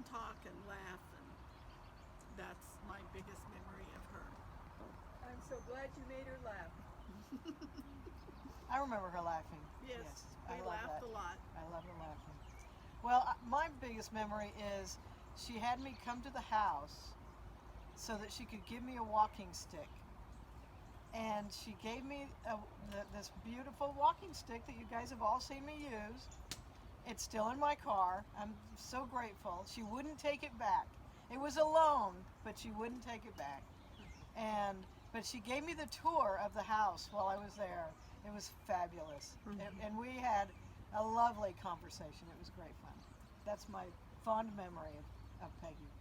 and talk and laugh, and that's my biggest memory of her. I'm so glad you made her laugh. I remember her laughing. Yes, I we love laughed that. a lot. I love her laughing. Well, my biggest memory is she had me come to the house so that she could give me a walking stick. And she gave me this beautiful walking stick that you guys have all seen me use. It's still in my car. I'm so grateful. She wouldn't take it back. It was a loan, but she wouldn't take it back. But she gave me the tour of the house while I was there. It was fabulous. And we had a lovely conversation. It was great fun. That's my fond memory of Peggy.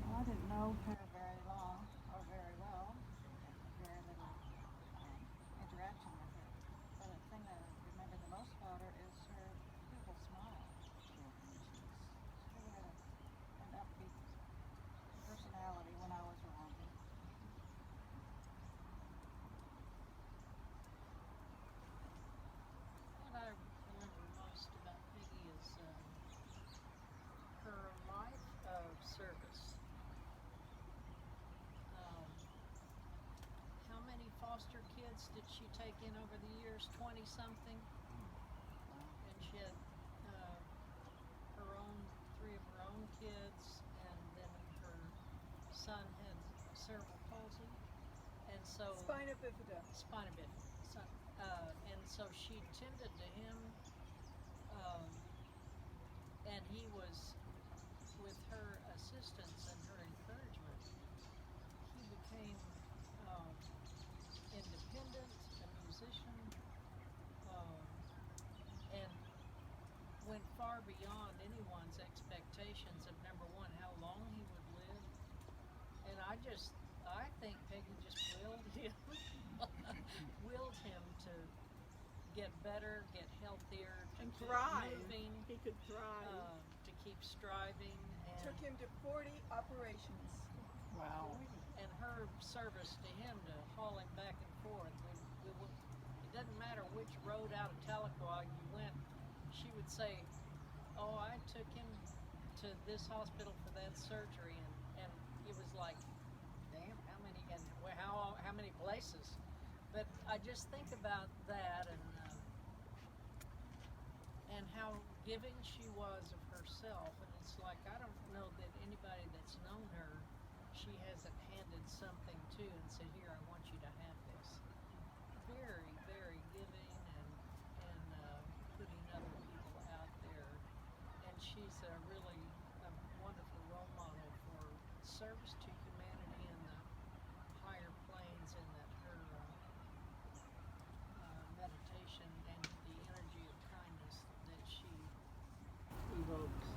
Well, I didn't know her very long or very well. Very little interaction with her. But the thing that I remember the most about her is her beautiful smile. She really had an upbeat personality when I was around her. What I remember most about Peggy is her life of service. Um, how many foster kids did she take in over the years? 20 something? And she had her own, three of her own kids, and then her son had cerebral palsy. And so Spina bifida. spina bifida. So, and so she tended to him, um, and he was, with her assistance and her encouragement, he became independent, a musician, um, and went far beyond anyone's expectations of, number one, how long he would live. And I think Peggy just willed him, willed him to get better, get healthier, to And keep thrive. moving, He could thrive. to keep striving, Took him to 40 operations. Wow. and her service to him to haul him back and forth. It doesn't matter which road out of Tahlequah you went. She would say, "Oh, I took him to this hospital for that surgery," and it was like, damn, how many and how many places. But I just think about that and how giving she was of herself. And it's like, I don't know that anybody that's known her, she hasn't handed something to and said, "Here, I want you to have this." Very, very giving and putting other people out there. And she's really a wonderful role model for service to humanity in the higher planes, and that her meditation and the energy of kindness that she evokes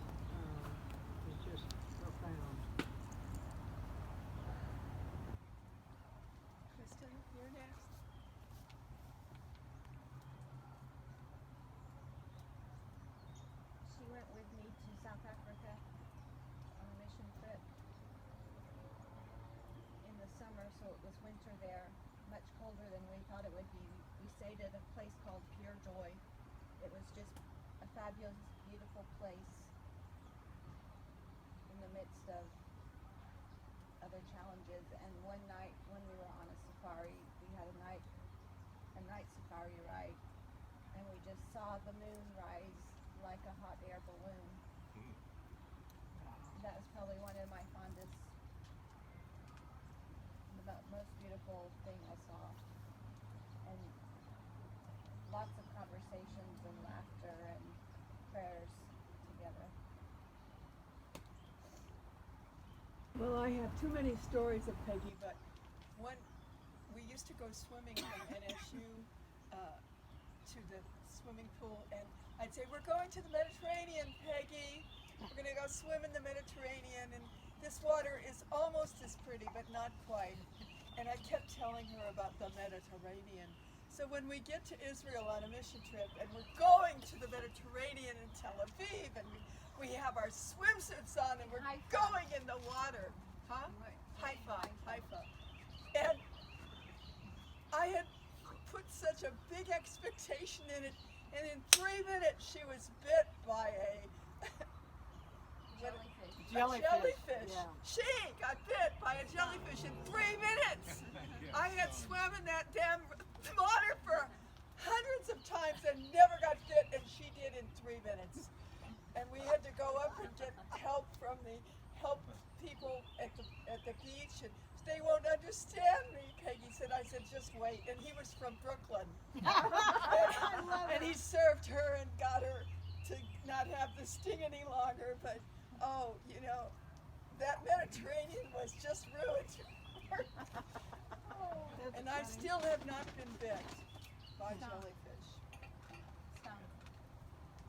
is just profound. Kristen, you're next. She went with me to South Africa on a mission trip in the summer, so it was winter there, much colder than we thought it would be. We stayed at a place called Pure Joy. It was just a fabulous, beautiful place in the midst of other challenges. And one night when we were on a safari, we had a night safari ride, and we just saw the moon rise like a hot air balloon. That was probably one of my fondest, the most beautiful thing I saw. And lots of conversations and laughter and prayers together. Well, I have too many stories of Peggy, but one, we used to go swimming from NSU to the swimming pool, and I'd say, "We're going to the Mediterranean, Peggy. We're going to go swim in the Mediterranean, and this water is almost as pretty, but not quite." And I kept telling her about the Mediterranean. So when we get to Israel on a mission trip, and we're going to the Mediterranean in Tel Aviv, and we have our swimsuits on, and we're going in the water. Huh? Haifa. And I had put such a big expectation in it, and in 3 minutes she was bit by jellyfish. Yeah. She got bit by a jellyfish in 3 minutes. I had swam in that damn water for hundreds of times and never got bit, and she did in 3 minutes. And we had to go up and get help from the help people at the beach, and they won't understand me, Peggy said. I said, just wait. And he was from Brooklyn. And he served her and got her to not have the sting any longer. But, oh, you know, that Mediterranean was just ruined. And I still have not been bit by jellyfish.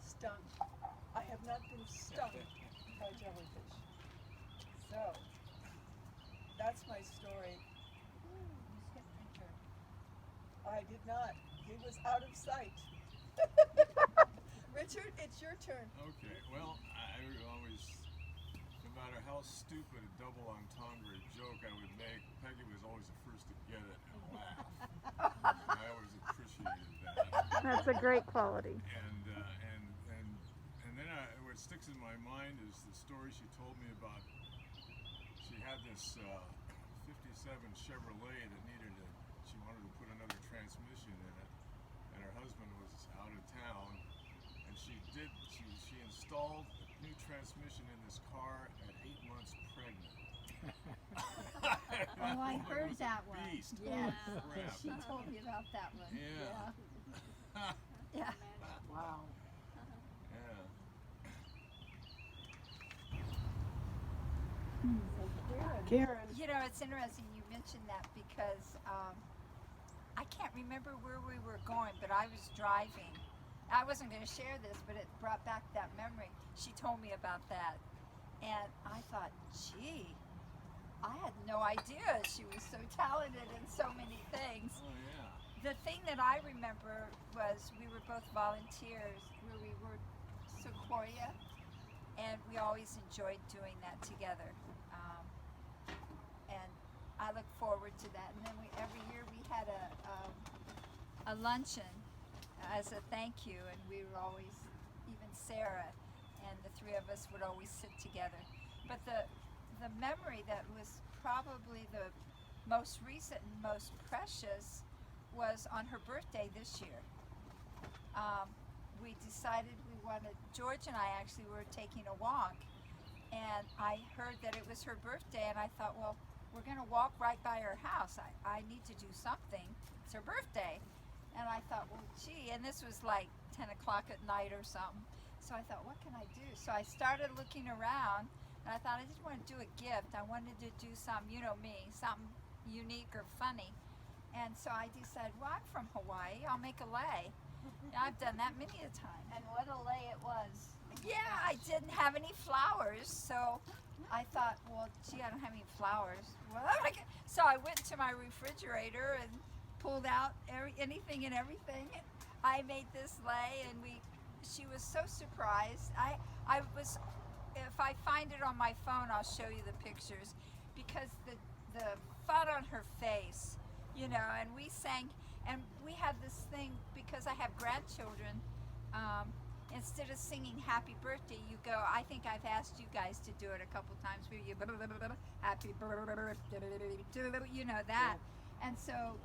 Stung. I have not been stung by jellyfish. So, that's my story. I did not. He was out of sight. Richard, it's your turn. Okay, well, I always, no matter how stupid a double entendre joke I would make, Peggy was always the first to get it and laugh. I always appreciated that. That's a great quality. And then what sticks in my mind is the story she told me about. She had this 57 Chevrolet that she wanted to put another transmission in it, and her husband was out of town, and she installed a new transmission in this car at 8 months pregnant. Oh, I heard was that a one. beast. Yeah, Holy crap. she told me about that one. Yeah. Yeah. Wow. Yeah. Karen. You know, it's interesting you mentioned that because I can't remember where we were going, but I was driving. I wasn't going to share this, but it brought back that memory. She told me about that. And I thought, gee, I had no idea she was so talented in so many things. Oh, yeah. The thing that I remember was we were both volunteers where we were Sequoia, and we always enjoyed doing that together. And I look forward to that. And then every year we had a luncheon as a thank you, and we were always, even Sarah and the three of us would always sit together. But the memory that was probably the most recent and most precious was on her birthday this year. We decided we wanted, George and I actually were taking a walk, and I heard that it was her birthday, and I thought, well, we're going to walk right by her house. I need to do something. It's her birthday. And I thought, well, gee, and this was like 10 o'clock at night or something. So I thought, what can I do? So I started looking around, and I thought I just want to do a gift. I wanted to do something, you know me, something unique or funny. And so I decided, well, I'm from Hawaii. I'll make a lei. And I've done that many a time. And what a lei it was. Yeah, I didn't have any flowers, so I thought, well, gee, I don't have any flowers. Well, so I went to my refrigerator and pulled out anything and everything. I made this lei, and she was so surprised. I was, if I find it on my phone, I'll show you the pictures, because the fun on her face, you know, and we sang, and we had this thing, because I have grandchildren, instead of singing happy birthday, you go, I think I've asked you guys to do it a couple times, where you happy birthday, you know that. And so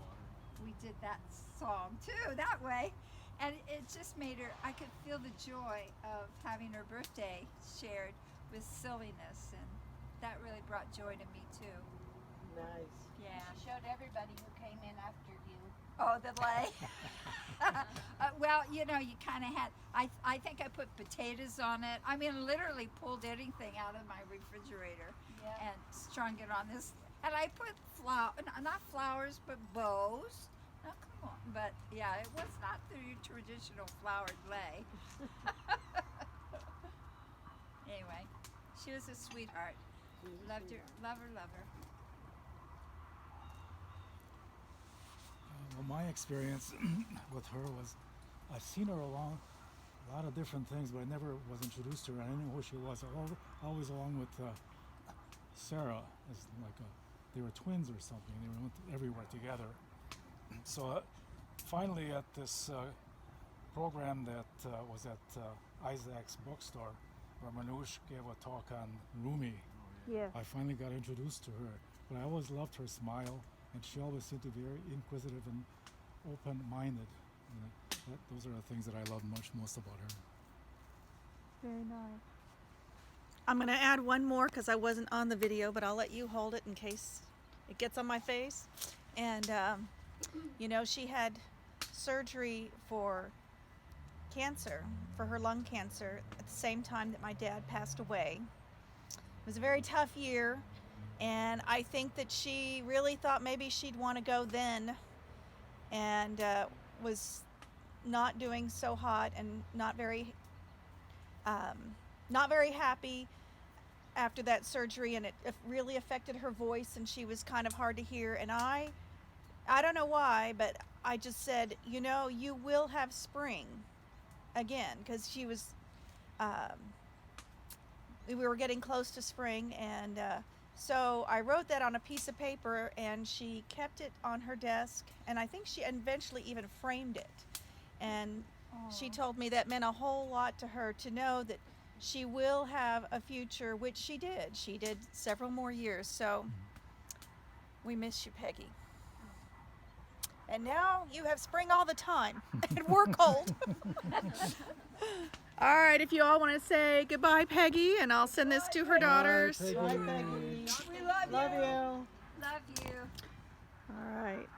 we did that song too, that way. And it just made her, I could feel the joy of having her birthday shared with silliness, and that really brought joy to me too. Nice. Yeah. She showed everybody who came in after you. Oh, the lei. Well, you know, you kind of had, I think I put potatoes on it. I mean, literally pulled anything out of my refrigerator and strung it on this. And I put not flowers, but bows. Oh, come on. But yeah, it was not the traditional flowered lei. Anyway, she was a sweetheart. Loved her, love her. Well, my experience with her was, I've seen her along a lot of different things, but I never was introduced to her. I didn't know who she was. Always along with Sarah, as like they were twins or something. They went everywhere together. So finally, at this program that was at Isaac's bookstore, Ramanuj gave a talk on Rumi. Yes. I finally got introduced to her, but I always loved her smile, and she always seemed to be very inquisitive and open-minded. Those are the things that I love most about her. Very nice. I'm going to add one more because I wasn't on the video, but I'll let you hold it in case it gets on my face. And, you know, she had surgery for cancer, for her lung cancer, at the same time that my dad passed away. It was a very tough year, and I think that she really thought maybe she'd want to go then, and was not doing so hot and not very happy after that surgery, and it really affected her voice, and she was kind of hard to hear. And I don't know why, but I just said, you know, you will have spring again, because she was we were getting close to spring, and so I wrote that on a piece of paper, and she kept it on her desk, and I think she eventually even framed it. And she told me that meant a whole lot to her, to know that she will have a future, which she did. She did several more years. So we miss you, Peggy. And now you have spring all the time, and we're cold. All right, if you all want to say goodbye, Peggy, and I'll send this to her daughters. Bye, Peggy. We love Love you. you. Love you. All right.